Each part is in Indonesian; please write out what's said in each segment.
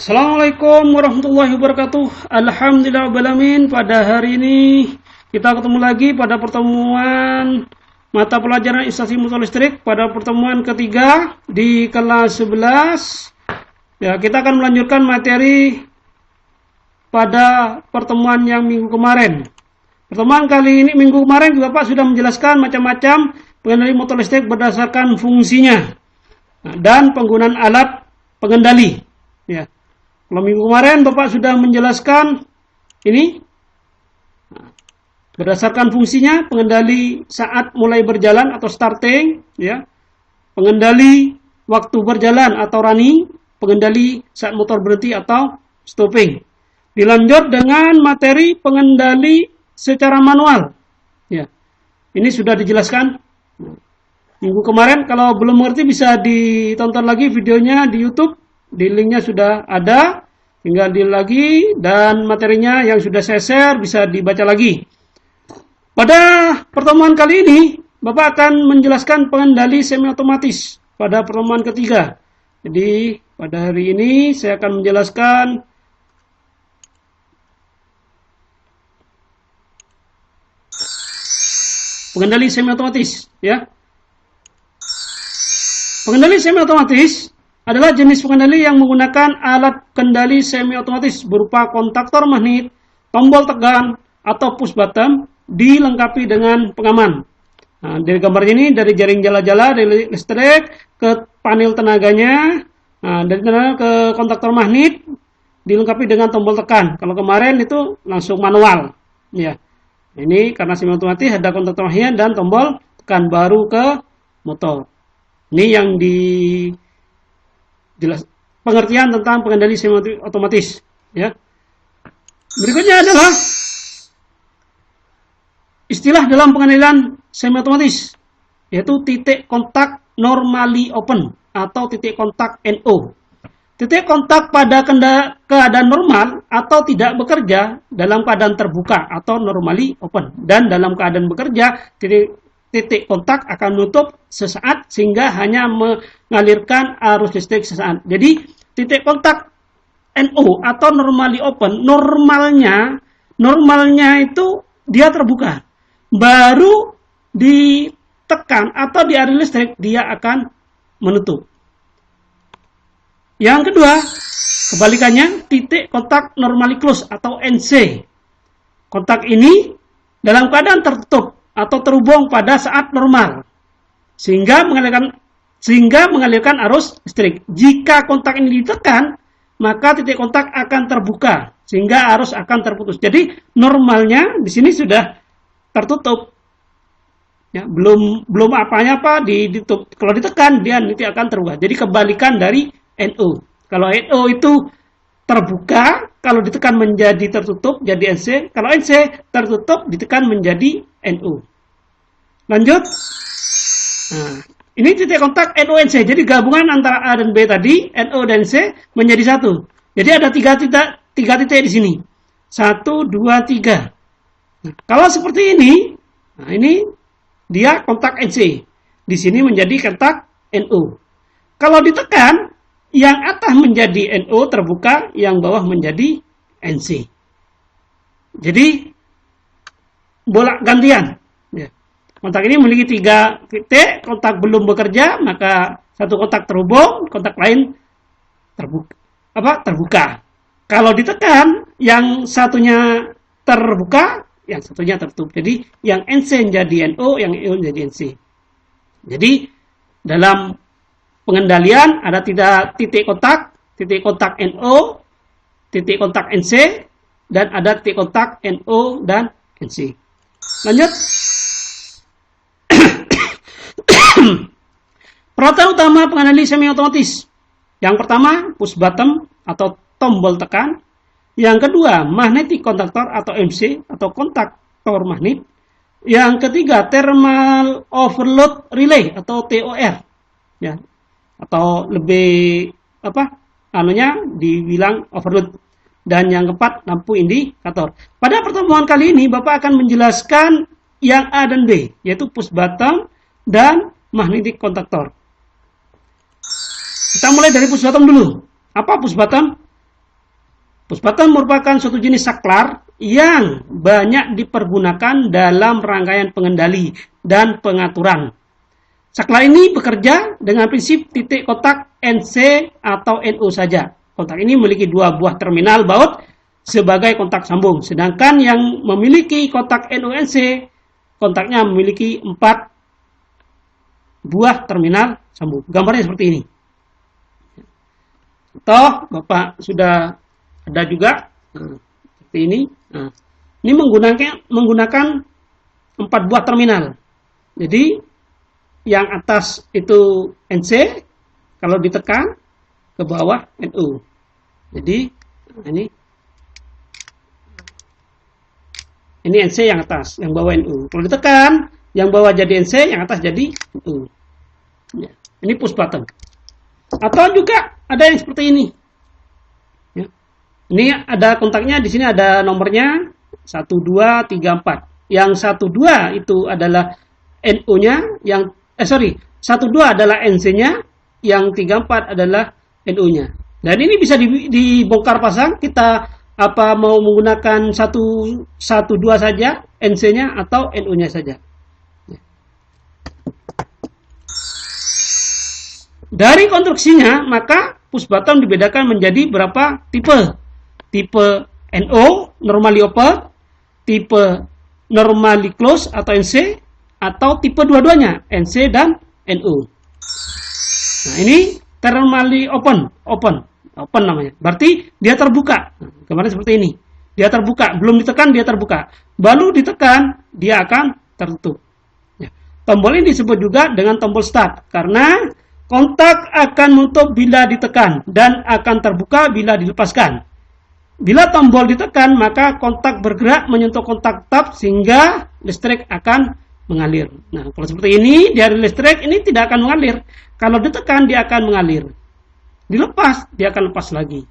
Assalamualaikum warahmatullahi wabarakatuh. Alhamdulillahirrahmanirrahim. Pada hari ini kita ketemu lagi pada pertemuan mata pelajaran instalasi motor listrik pada pertemuan ketiga di kelas 11. Ya, kita akan melanjutkan materi pada pertemuan yang minggu kemarin. Pertemuan kali ini minggu kemarin Bapak sudah menjelaskan macam-macam pengendali motor listrik berdasarkan fungsinya dan penggunaan alat pengendali. Ya. Kalau minggu kemarin Bapak sudah menjelaskan ini berdasarkan fungsinya, pengendali saat mulai berjalan atau starting, ya, pengendali waktu berjalan atau running, pengendali saat motor berhenti atau stopping. Dilanjut dengan materi pengendali secara manual. Ya, ini sudah dijelaskan minggu kemarin. Kalau belum mengerti bisa ditonton lagi videonya di YouTube. Di linknya sudah ada, tinggal di lagi, dan materinya yang sudah saya share bisa dibaca lagi. Pada pertemuan kali ini, Bapak akan menjelaskan pengendali semi otomatis pada pertemuan ketiga. Jadi pada hari ini saya akan menjelaskan pengendali semi otomatis, ya. Pengendali semi otomatis adalah jenis pengendali yang menggunakan alat kendali semi otomatis berupa kontaktor magnet, tombol tekan, atau push button dilengkapi dengan pengaman. Nah, dari gambar ini dari jaring jala-jala dari listrik ke panel tenaganya, dari tenaga ke kontaktor magnet dilengkapi dengan tombol tekan. Kalau kemarin itu langsung manual, ya. Ini karena semi otomatis ada kontaktor magnet dan tombol tekan baru ke motor. Ini yang jelas pengertian tentang pengendali semi otomatis, ya. Berikutnya adalah istilah dalam pengendalian semi otomatis, yaitu titik kontak normally open atau titik kontak NO. Titik kontak pada keadaan normal atau tidak bekerja dalam keadaan terbuka atau normally open, dan dalam keadaan bekerja titik kontak akan menutup sesaat sehingga hanya mengalirkan arus listrik sesaat. Jadi titik kontak NO atau normally open, normalnya itu dia terbuka. Baru ditekan atau dialiri listrik dia akan menutup. Yang kedua, kebalikannya titik kontak normally close atau NC. Kontak ini dalam keadaan tertutup atau terhubung pada saat normal sehingga mengalirkan arus listrik. Jika kontak ini ditekan, maka titik kontak akan terbuka sehingga arus akan terputus. Jadi normalnya di sini sudah tertutup, ya, belum apa-apa ditutup. Kalau ditekan dia nanti akan terbuka. Jadi kebalikan dari NO. Kalau NO itu terbuka, kalau ditekan menjadi tertutup jadi NC. Kalau NC tertutup ditekan menjadi NO. Lanjut. Nah, ini titik kontak NO-NC. Jadi gabungan antara A dan B tadi, NO dan C menjadi satu. Jadi ada tiga titik di sini. 1, 2, 3. Nah, kalau seperti ini, nah ini dia kontak NC. Di sini menjadi kontak NO. Kalau ditekan, yang atas menjadi NO terbuka, yang bawah menjadi NC. Jadi bolak gantian. Ya. Kontak ini memiliki 3 titik, kontak belum bekerja, maka satu kontak terhubung, kontak lain terbuka. Kalau ditekan, yang satunya terbuka, yang satunya tertutup. Jadi yang NC menjadi NO, yang NO menjadi NC. Jadi dalam pengendalian ada titik kontak NO, titik kontak NC, dan ada titik kontak NO dan NC. Lanjut. Peralatan utama pengendali semi otomatis. Yang pertama, push button atau tombol tekan. Yang kedua, magnetic contactor atau MC atau kontaktor magnet. Yang ketiga, thermal overload relay atau TOR. Ya. Atau lebih dibilang overload. Dan yang keempat, lampu indikator. Pada pertemuan kali ini Bapak akan menjelaskan yang A dan B, yaitu push button dan magnetic contactor. Kita mulai dari push button dulu. Apa push button? Push button merupakan suatu jenis saklar yang banyak dipergunakan dalam rangkaian pengendali dan pengaturan. Saklar ini bekerja dengan prinsip titik kotak NC atau NO saja. Kontak ini memiliki 2 buah terminal baut sebagai kontak sambung, sedangkan yang memiliki kotak NO-NC, kontaknya memiliki 4 buah terminal sambung. Gambarnya seperti ini. Toh, Bapak sudah ada juga seperti ini. Ini menggunakan 4 buah terminal. Jadi yang atas itu NC, kalau ditekan ke bawah NO. Jadi ini NC yang atas, yang bawah NO. Kalau ditekan, yang bawah jadi NC, yang atas jadi NO. Ya, ini push button. Atau juga ada yang seperti ini. Ya. Ini ada kontaknya, di sini ada nomornya 1, 2, 3, 4. Yang 1, 2 itu adalah NO-nya, 1, 2 adalah NC-nya, yang 3, 4 adalah NO-nya. Dan ini bisa dibongkar pasang, kita mau menggunakan 1, 2 saja NC-nya atau NO-nya saja. Dari konstruksinya, maka push button dibedakan menjadi berapa tipe. Tipe NO, normally open, tipe normally close atau NC, atau tipe dua-duanya, NC dan NO. Nah, ini normally open namanya. Berarti dia terbuka. Kemarin seperti ini. Dia terbuka, belum ditekan dia terbuka. Baru ditekan, dia akan tertutup. Ya. Tombol ini disebut juga dengan tombol start, karena kontak akan menutup bila ditekan dan akan terbuka bila dilepaskan. Bila tombol ditekan, maka kontak bergerak menyentuh kontak tetap sehingga listrik akan mengalir. Nah, kalau seperti ini, dari listrik ini tidak akan mengalir. Kalau ditekan, dia akan mengalir. Dilepas, dia akan lepas lagi.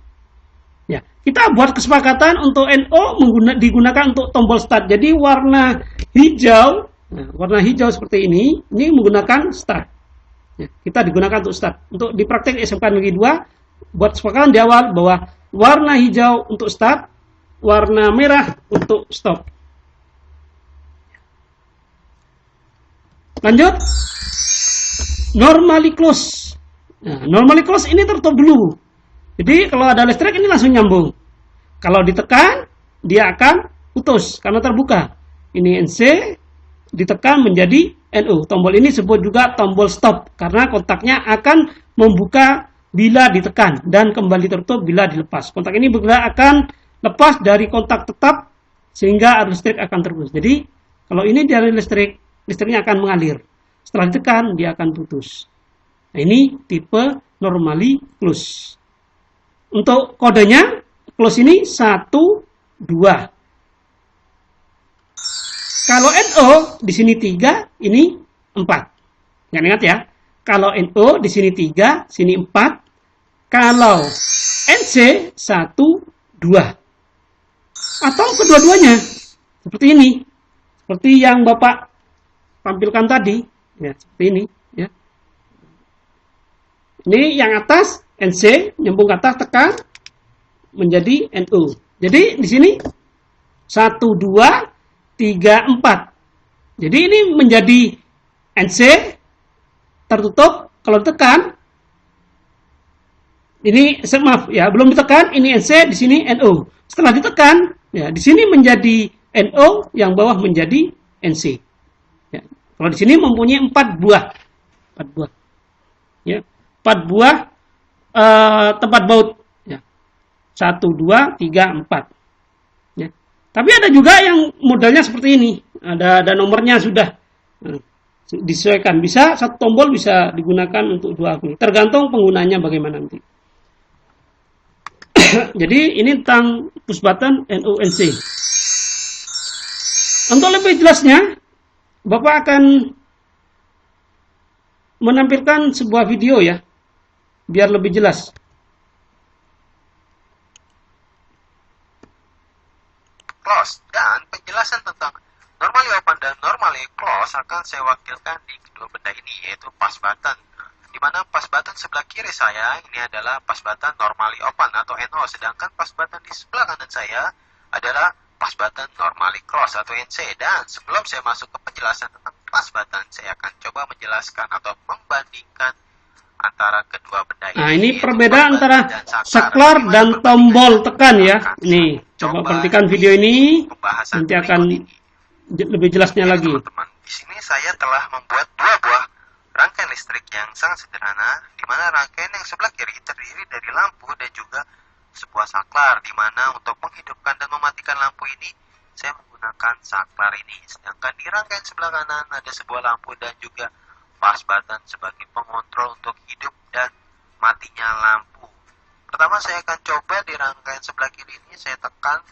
Ya, kita buat kesepakatan untuk NO digunakan untuk tombol start. Jadi warna hijau, seperti ini menggunakan start. Ya, kita digunakan untuk start. Untuk di praktek SMK Negeri 2, buat kesepakatan di awal bahwa warna hijau untuk start, warna merah untuk stop. Lanjut. Normally close. Nah, normally close ini tertutup dulu. Jadi kalau ada listrik ini langsung nyambung. Kalau ditekan, dia akan putus karena terbuka. Ini NC, ditekan menjadi NO. Tombol ini disebut juga tombol stop karena kontaknya akan membuka bila ditekan dan kembali tertutup bila dilepas. Kontak ini bergerak akan lepas dari kontak tetap sehingga arus listrik akan terputus. Jadi kalau ini dari listriknya akan mengalir. Setelah ditekan dia akan putus. Nah, ini tipe normally close. Untuk kodenya close ini 1, 2. Kalau NO di sini 3, ini 4. Ingat ya. Kalau NO di sini 3, sini 4. Kalau NC 1, 2. Atau kedua-duanya. Seperti ini. Seperti yang Bapak tampilkan tadi. Ya, seperti ini. Ya. Ini yang atas NC, nyambung ke atas, tekan, menjadi NO. Jadi di sini 1, 2, 3, 4. Jadi ini menjadi NC, tertutup, kalau ditekan, ini, maaf ya, belum ditekan, ini NC, di sini NO. Setelah ditekan, ya, di sini menjadi NO, yang bawah menjadi NC. Ya. Kalau di sini mempunyai 4 buah. 4 buah. Ya. 4 buah tempat baut. Ya. 1, 2, 3, 4. Ya. Tapi ada juga yang modelnya seperti ini. Ada nomornya sudah disesuaikan. Bisa satu tombol bisa digunakan untuk 2 akun. Tergantung penggunanya bagaimana nanti. Jadi ini tentang push button NONC. Untuk lebih jelasnya, Bapak akan menampilkan sebuah video ya, biar lebih jelas. Close, dan penjelasan tentang normally open dan normally close akan saya wakilkan di kedua benda ini, yaitu push button. di mana pas button sebelah kiri saya ini adalah pas button normally open atau NO, sedangkan pas button di sebelah kanan saya adalah pas button normally close atau NC. Dan sebelum saya masuk ke penjelasan tentang pas button, saya akan coba menjelaskan atau membandingkan antara kedua benda ini. Nah, ini perbedaan antara saklar dan tombol tekan ya. Nih, coba perhatikan video ini, nanti akan lebih jelasnya lagi. Teman-teman, di sini saya telah membuat dua buah rangkaian listrik yang sangat sederhana, di mana rangkaian yang sebelah kiri terdiri dari lampu dan juga sebuah saklar, di mana untuk menghidupkan dan mematikan lampu ini saya menggunakan saklar ini. Sedangkan di rangkaian sebelah kanan ada sebuah lampu dan juga pas button sebagai pengontrol untuk hidup dan matinya lampu. Pertama saya akan coba di rangkaian sebelah kiri ini, saya tekan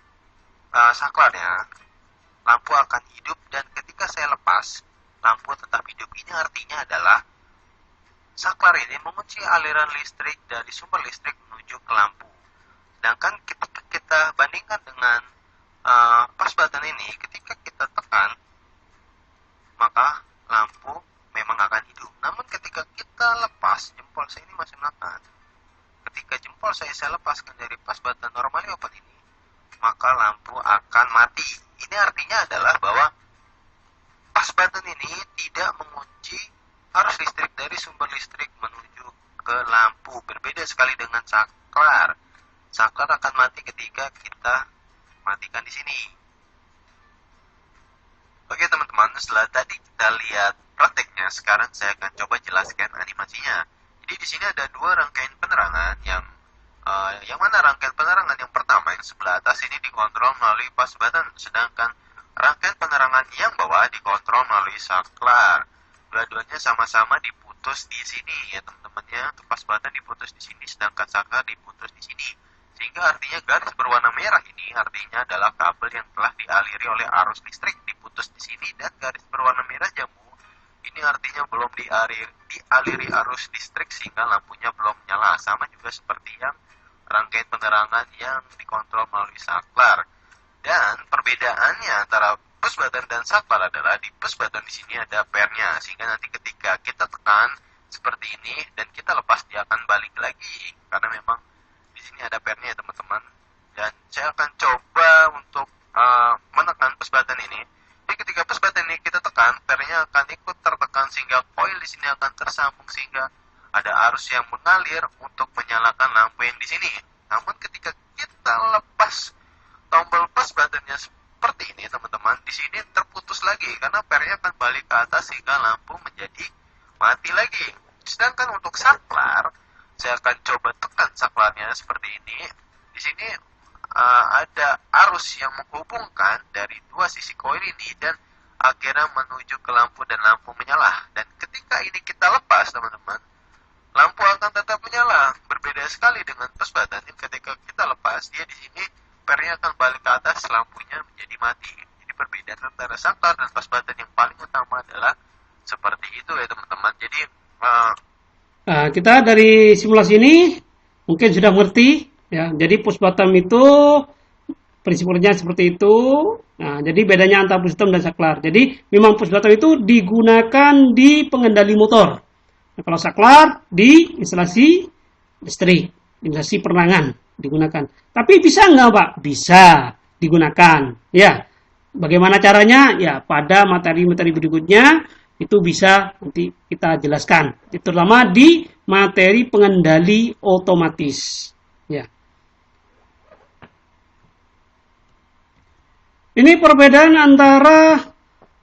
saklarnya, lampu akan hidup, dan ketika saya lepas, lampu tetap hidup. Ini artinya adalah saklar ini mengunci aliran listrik dari sumber listrik menuju ke lampu. Sedangkan ketika kita bandingkan dengan pas button ini, ketika kita tekan, maka lampu memang akan hidup. Namun ketika kita lepas, jempol saya ini masih menekan. Ketika jempol saya lepaskan dari pas button normally open ini, maka lampu akan mati. Ini artinya adalah bahwa pas button ini tidak mengunci arus listrik dari sumber listrik menuju ke lampu. Berbeda sekali dengan saklar. Saklar akan mati ketika kita matikan di sini. Oke teman-teman, setelah tadi kita lihat prakteknya, sekarang saya akan coba jelaskan animasinya. Jadi di sini ada dua rangkaian penerangan yang mana rangkaian penerangan yang pertama yang sebelah atas ini dikontrol melalui pas button, sedangkan rangkaian penerangan yang bawah dikontrol melalui saklar. Dua-duanya sama-sama diputus di sini ya teman-teman ya. Pas button diputus di sini, sedangkan saklar diputus di sini. Sehingga artinya garis berwarna merah ini artinya adalah kabel yang telah dialiri oleh arus listrik diputus di sini, dan garis berwarna merah jambu ini artinya belum dialiri arus listrik sehingga lampunya belum menyala. Sama juga seperti yang rangkaian penerangan yang dikontrol melalui saklar. Dan perbedaannya antara push button dan saklar adalah di push button di sini ada pairnya, sehingga nanti ketika kita tekan seperti ini dan kita lepas dia akan balik lagi karena memang di sini ada pairnya ya teman-teman. Dan saya akan coba untuk menekan push button ini. Jadi ketika push button ini kita tekan, pairnya akan ikut tertekan sehingga koil di sini akan tersambung sehingga ada arus yang mengalir untuk menyalakan lampu yang di sini. Namun ketika kita lepas tombol push buttonnya seperti ini teman-teman, di sini terputus lagi karena pairnya akan balik ke atas sehingga lampu menjadi mati lagi. Sedangkan untuk saklar, saya akan coba tekan saklarnya seperti ini. Di sini ada arus yang menghubungkan dari dua sisi koil ini dan akhirnya menuju ke lampu dan lampu menyala. Dan ketika ini kita lepas teman-teman, lampu akan tetap menyala. Berbeda sekali dengan push button. Ketika kita lepas, dia di sini pairnya akan balik ke atas, lampunya menjadi mati. Jadi perbedaan antara saklar dan push button yang paling utama adalah seperti itu ya teman-teman. Jadi kita dari simulasi ini mungkin sudah mengerti ya. Jadi push button itu prinsipnya seperti itu. Nah, jadi bedanya antara push button dan saklar. Jadi memang push button itu digunakan di pengendali motor. Nah, kalau saklar di instalasi listrik, instalasi penerangan digunakan. Tapi bisa nggak Pak? Bisa digunakan. Ya, bagaimana caranya? Ya, pada materi-materi berikutnya itu bisa nanti kita jelaskan. Terutama di materi pengendali otomatis. Ya. Ini perbedaan antara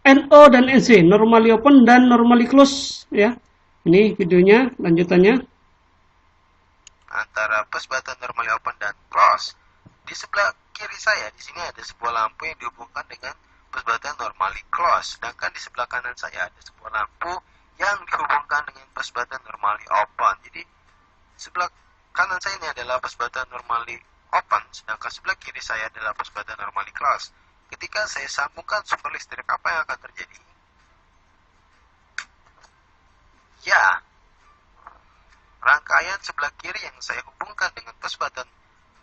NO dan NC, normally open dan normally close. Ya. Ini videonya, lanjutannya. Antara push button normally open dan close. Di sebelah kiri saya di sini ada sebuah lampu yang dihubungkan dengan push button normally close. Sedangkan di sebelah kanan saya ada sebuah lampu yang dihubungkan dengan push button normally open. Jadi sebelah kanan saya ini adalah push button normally open, sedangkan sebelah kiri saya adalah push button normally close. Ketika saya sambungkan sumber listrik, apa yang akan terjadi? Ya, rangkaian sebelah kiri yang saya hubungkan dengan push button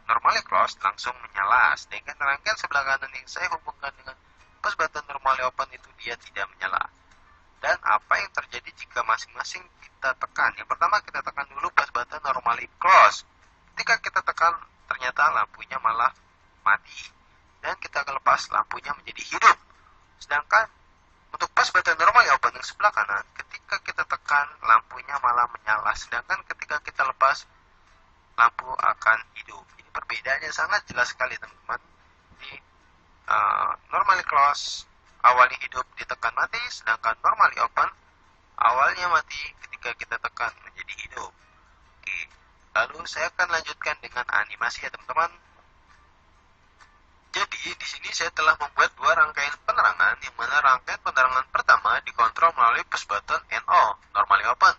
normally close langsung menyala, sedangkan rangkaian sebelah kanan yang saya hubungkan dengan push button normally open itu dia tidak menyala. Dan apa yang terjadi jika masing-masing kita kita tekan. Yang pertama kita tekan dulu push button normally close. Ketika kita tekan, ternyata lampunya malah mati. Dan kita lepas, lampunya menjadi hidup. Sedangkan untuk push button normally open yang sebelah kanan, ketika kita tekan, lampunya malah menyala. Sedangkan ketika kita lepas, lampu akan hidup. Jadi perbedaannya sangat jelas sekali teman-teman. Di normally close, awalnya hidup ditekan mati, sedangkan normally open, awalnya mati ketika kita tekan menjadi hidup. Oke. Lalu saya akan lanjutkan dengan animasi ya teman-teman. Jadi di sini saya telah membuat dua rangkaian penerangan, yang mana rangkaian penerangan pertama dikontrol melalui push button NO, normally open.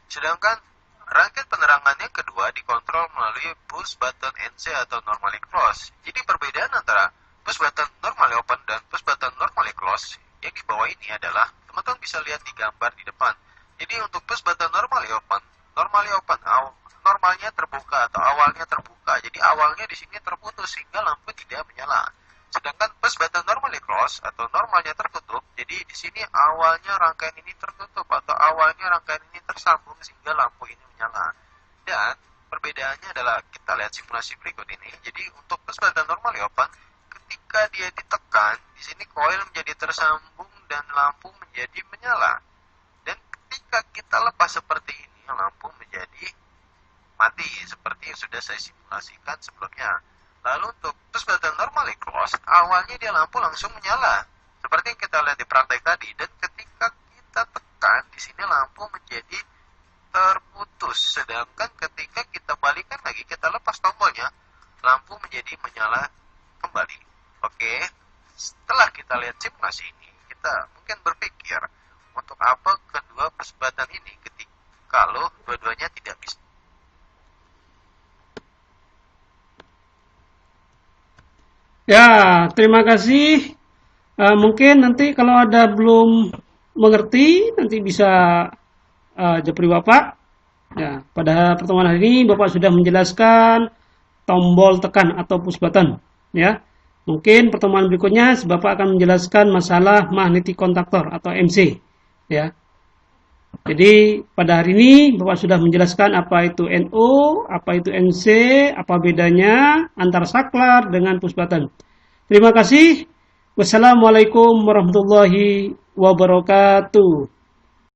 Sedangkan rangkaian penerangan yang kedua dikontrol melalui push button NC atau normally close. Jadi perbedaan antara push button normally open dan push button normally close yang di bawah ini adalah teman-teman bisa lihat di gambar di depan. Jadi untuk push button normally open normalnya terbuka atau awalnya terbuka. Jadi awalnya di sini terputus sehingga lampu tidak menyala. Sedangkan push button normally close atau normalnya tertutup. Jadi di sini awalnya rangkaian ini tertutup atau awalnya rangkaian ini tersambung sehingga lampu ini menyala. Dan perbedaannya adalah kita lihat simulasi berikut ini. Jadi untuk push button normally open, ketika dia ditekan, di sini koil menjadi tersambung dan lampu menjadi menyala. Dan ketika kita lepas seperti ini, lampu menjadi mati seperti yang sudah saya simulasikan sebelumnya. Lalu untuk push button normally close, awalnya dia lampu langsung menyala seperti yang kita lihat di praktek tadi. Dan ketika kita tekan, di sini lampu menjadi terputus. Sedangkan ketika kita balikan lagi, kita lepas tombolnya, lampu menjadi menyala kembali. Oke, setelah kita lihat simulasi ini, kita mungkin berpikir untuk apa kedua push button ini ketika kalau dua-duanya tidak bisa. Ya, terima kasih. Mungkin nanti kalau ada belum mengerti, nanti bisa japri Bapak. Ya, pada pertemuan hari ini Bapak sudah menjelaskan tombol tekan atau push button. Ya, mungkin pertemuan berikutnya Bapak akan menjelaskan masalah magnetic contactor atau MC. Ya, jadi pada hari ini Bapak sudah menjelaskan apa itu NO, apa itu NC, apa bedanya antara saklar dengan push button. Terima kasih. Wassalamualaikum warahmatullahi wabarakatuh.